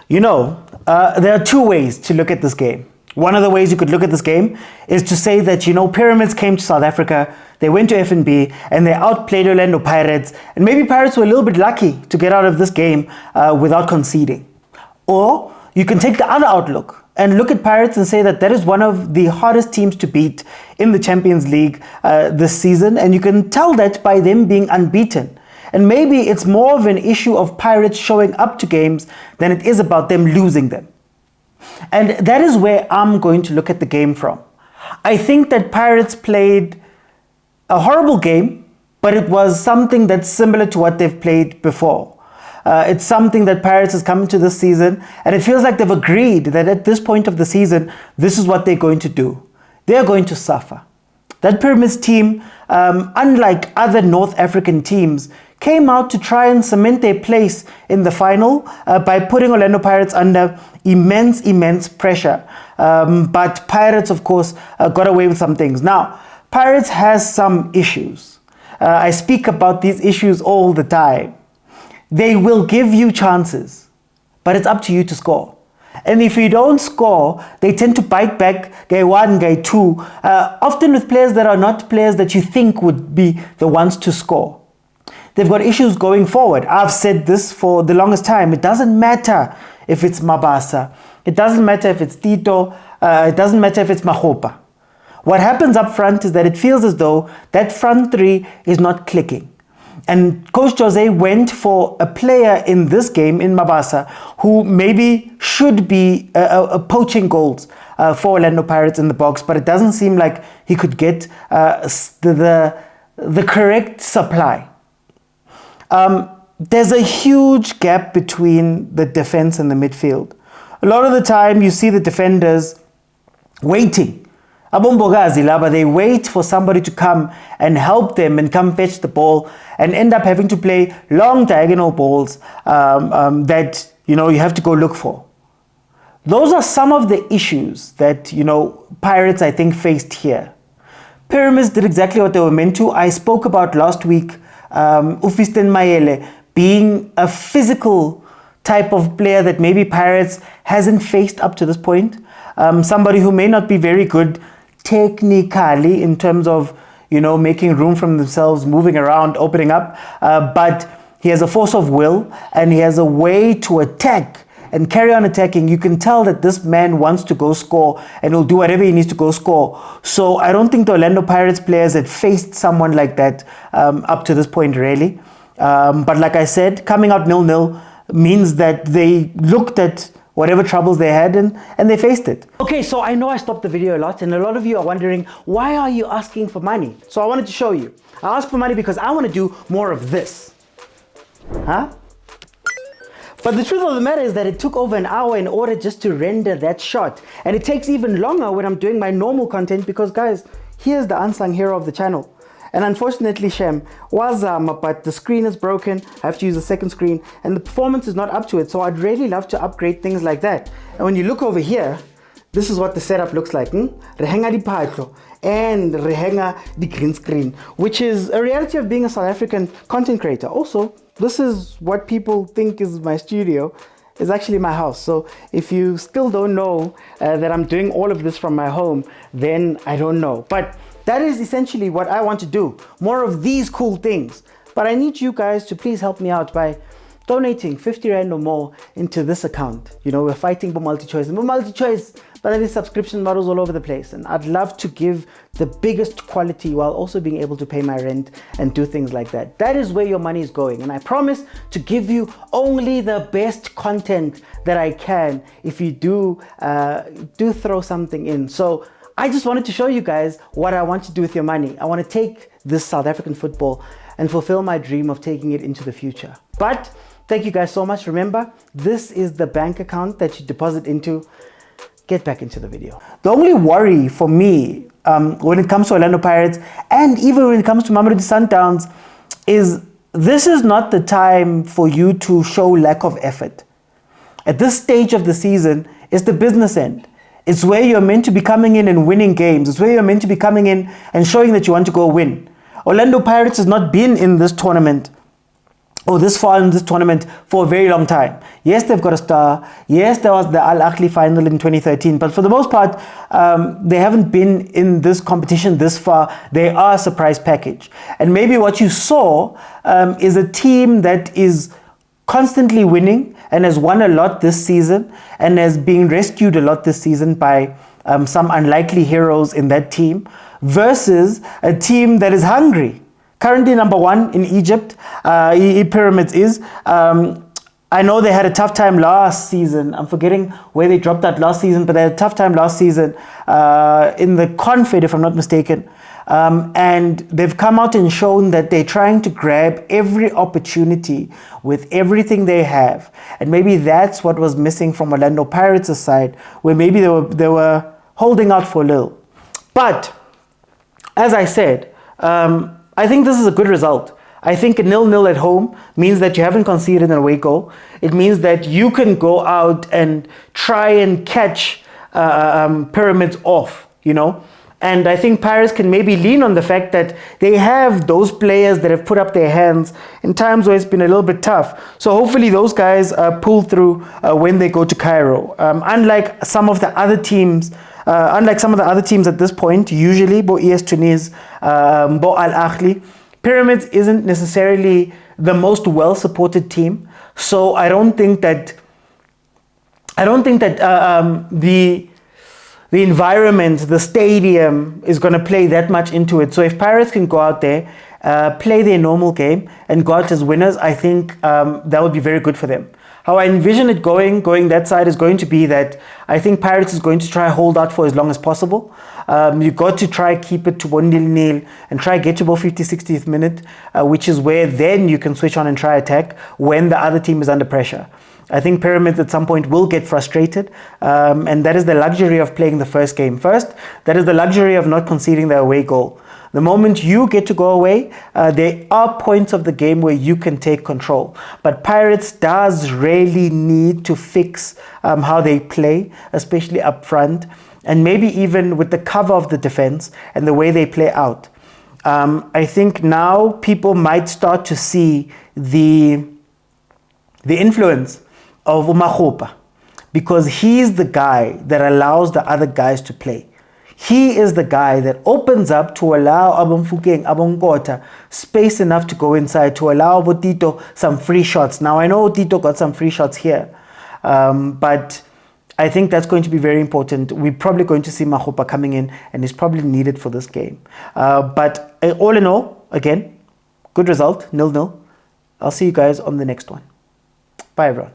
There are two ways to look at this game. One of the ways you could look at this game is to say that, Pyramids came to South Africa, they went to FNB, and they outplayed Orlando Pirates, and maybe Pirates were a little bit lucky to get out of this game without conceding. Or you can take the other outlook and look at Pirates and say that that is one of the hardest teams to beat in the Champions League this season, and you can tell that by them being unbeaten. And maybe it's more of an issue of Pirates showing up to games than it is about them losing them. And that is where I'm going to look at the game from. I think that Pirates played a horrible game, but it was something that's similar to what they've played before. It's something that Pirates has come into this season, and it feels like they've agreed that at this point of the season, this is what they're going to do. They're going to suffer. That Pyramids team, unlike other North African teams, came out to try and cement their place in the final by putting Orlando Pirates under immense pressure. But Pirates, of course, got away with some things. Now, Pirates has some issues. I speak about these issues all the time. They will give you chances, but it's up to you to score. And if you don't score, they tend to bite back, guy one, guy two, often with players that are not players that you think would be the ones to score. They've got issues going forward. I've said this for the longest time. It doesn't matter if it's Mabasa. It doesn't matter if it's Tito. It doesn't matter if it's Mahopa. What happens up front is that it feels as though that front three is not clicking. And Coach Jose went for a player in this game, in Mabasa, who maybe should be poaching goals for Orlando Pirates in the box, but it doesn't seem like he could get the correct supply. There's a huge gap between the defense and the midfield. A lot of the time you see the defenders waiting. Abombogazi laba, they wait for somebody to come and help them and come fetch the ball and end up having to play long diagonal balls that you have to go look for. Those are some of the issues that Pirates I think faced here. Pyramids did exactly what they were meant to. I spoke about last week Ufisten Mayele being a physical type of player that maybe Pirates hasn't faced up to this point. Somebody who may not be very good technically in terms of making room for themselves, moving around, opening up, but he has a force of will and he has a way to attack and carry on attacking. You can tell that this man wants to go score and he'll do whatever he needs to go score. So I don't think the Orlando Pirates players had faced someone like that up to this point really. But like I said, coming out 0-0 means that they looked at whatever troubles they had and they faced it. Okay, so I know I stopped the video a lot and a lot of you are wondering, why are you asking for money? So I wanted to show you. I asked for money because I want to do more of this. But the truth of the matter is that it took over an hour in order just to render that shot. And it takes even longer when I'm doing my normal content because guys, here's the unsung hero of the channel. And unfortunately, Shem, but the screen is broken. I have to use a second screen and the performance is not up to it. So I'd really love to upgrade things like that. And when you look over here, this is what the setup looks like. Rehenga di patlo and rehenga di green screen, which is a reality of being a South African content creator. Also, this is what people think is my studio. It's actually my house. So if you still don't know that I'm doing all of this from my home, then I don't know. But that is essentially what I want to do. More of these cool things. But I need you guys to please help me out by donating 50 Rand or more into this account. We're fighting for multi-choice. And for multi-choice, but there are subscription models all over the place. And I'd love to give the biggest quality while also being able to pay my rent and do things like that. That is where your money is going. And I promise to give you only the best content that I can if you do throw something in. So I just wanted to show you guys what I want to do with your money. I want to take this South African football and fulfill my dream of taking it into the future. But thank you guys so much. Remember, this is the bank account that you deposit into. Get back into the video. The only worry for me when it comes to Orlando Pirates and even when it comes to Mamelodi Sundowns is this is not the time for you to show lack of effort. At this stage of the season, it's the business end. It's where you're meant to be coming in and winning games. It's where you're meant to be coming in and showing that you want to go win. Orlando Pirates has not been in this tournament or this far in this tournament for a very long time. Yes, they've got a star. Yes, there was the Ahly final in 2013. But for the most part, they haven't been in this competition this far. They are a surprise package. And maybe what you saw is a team that is constantly winning and has won a lot this season and has been rescued a lot this season by some unlikely heroes in that team, versus a team that is hungry. Currently number 1 in Egypt, Pyramids is. I know they had a tough time last season. I'm forgetting where they dropped out last season, but they had a tough time last season in the Confed, if I'm not mistaken. And they've come out and shown that they're trying to grab every opportunity with everything they have. And maybe that's what was missing from Orlando Pirates' side, where maybe they were holding out for a little. But, as I said, I think this is a good result. I think a 0-0 at home means that you haven't conceded an away goal. It means that you can go out and try and catch Pyramids off, you know. And I think Pirates can maybe lean on the fact that they have those players that have put up their hands in times where it's been a little bit tough. So hopefully those guys pull through when they go to Cairo. Unlike some of the other teams at this point, usually Bo ES Tunis, Bo Al Ahly, Pyramids isn't necessarily the most well-supported team. So I don't think that the environment, the stadium is going to play that much into it. So if Pirates can go out there, play their normal game and go out as winners, I think that would be very good for them. How I envision it going that side is going to be that I think Pirates is going to try hold out for as long as possible. You've got to try keep it to 1-0 and try get to about 50th, 60th minute, which is where then you can switch on and try attack when the other team is under pressure. I think Pyramids at some point will get frustrated, and that is the luxury of playing the first game first. That is the luxury of not conceding the away goal. The moment you get to go away, there are points of the game where you can take control. But Pirates does really need to fix how they play, especially up front, and maybe even with the cover of the defense and the way they play out. I think now people might start to see the influence of Umakhupa, because he's the guy that allows the other guys to play. He is the guy that opens up to allow Abomfukeng, Abonkota space enough to go inside, to allow Tito some free shots. Now, I know Tito got some free shots here, but I think that's going to be very important. We're probably going to see Makhupa coming in, and he's probably needed for this game. But all in all, again, good result, 0-0. I'll see you guys on the next one. Bye, everyone.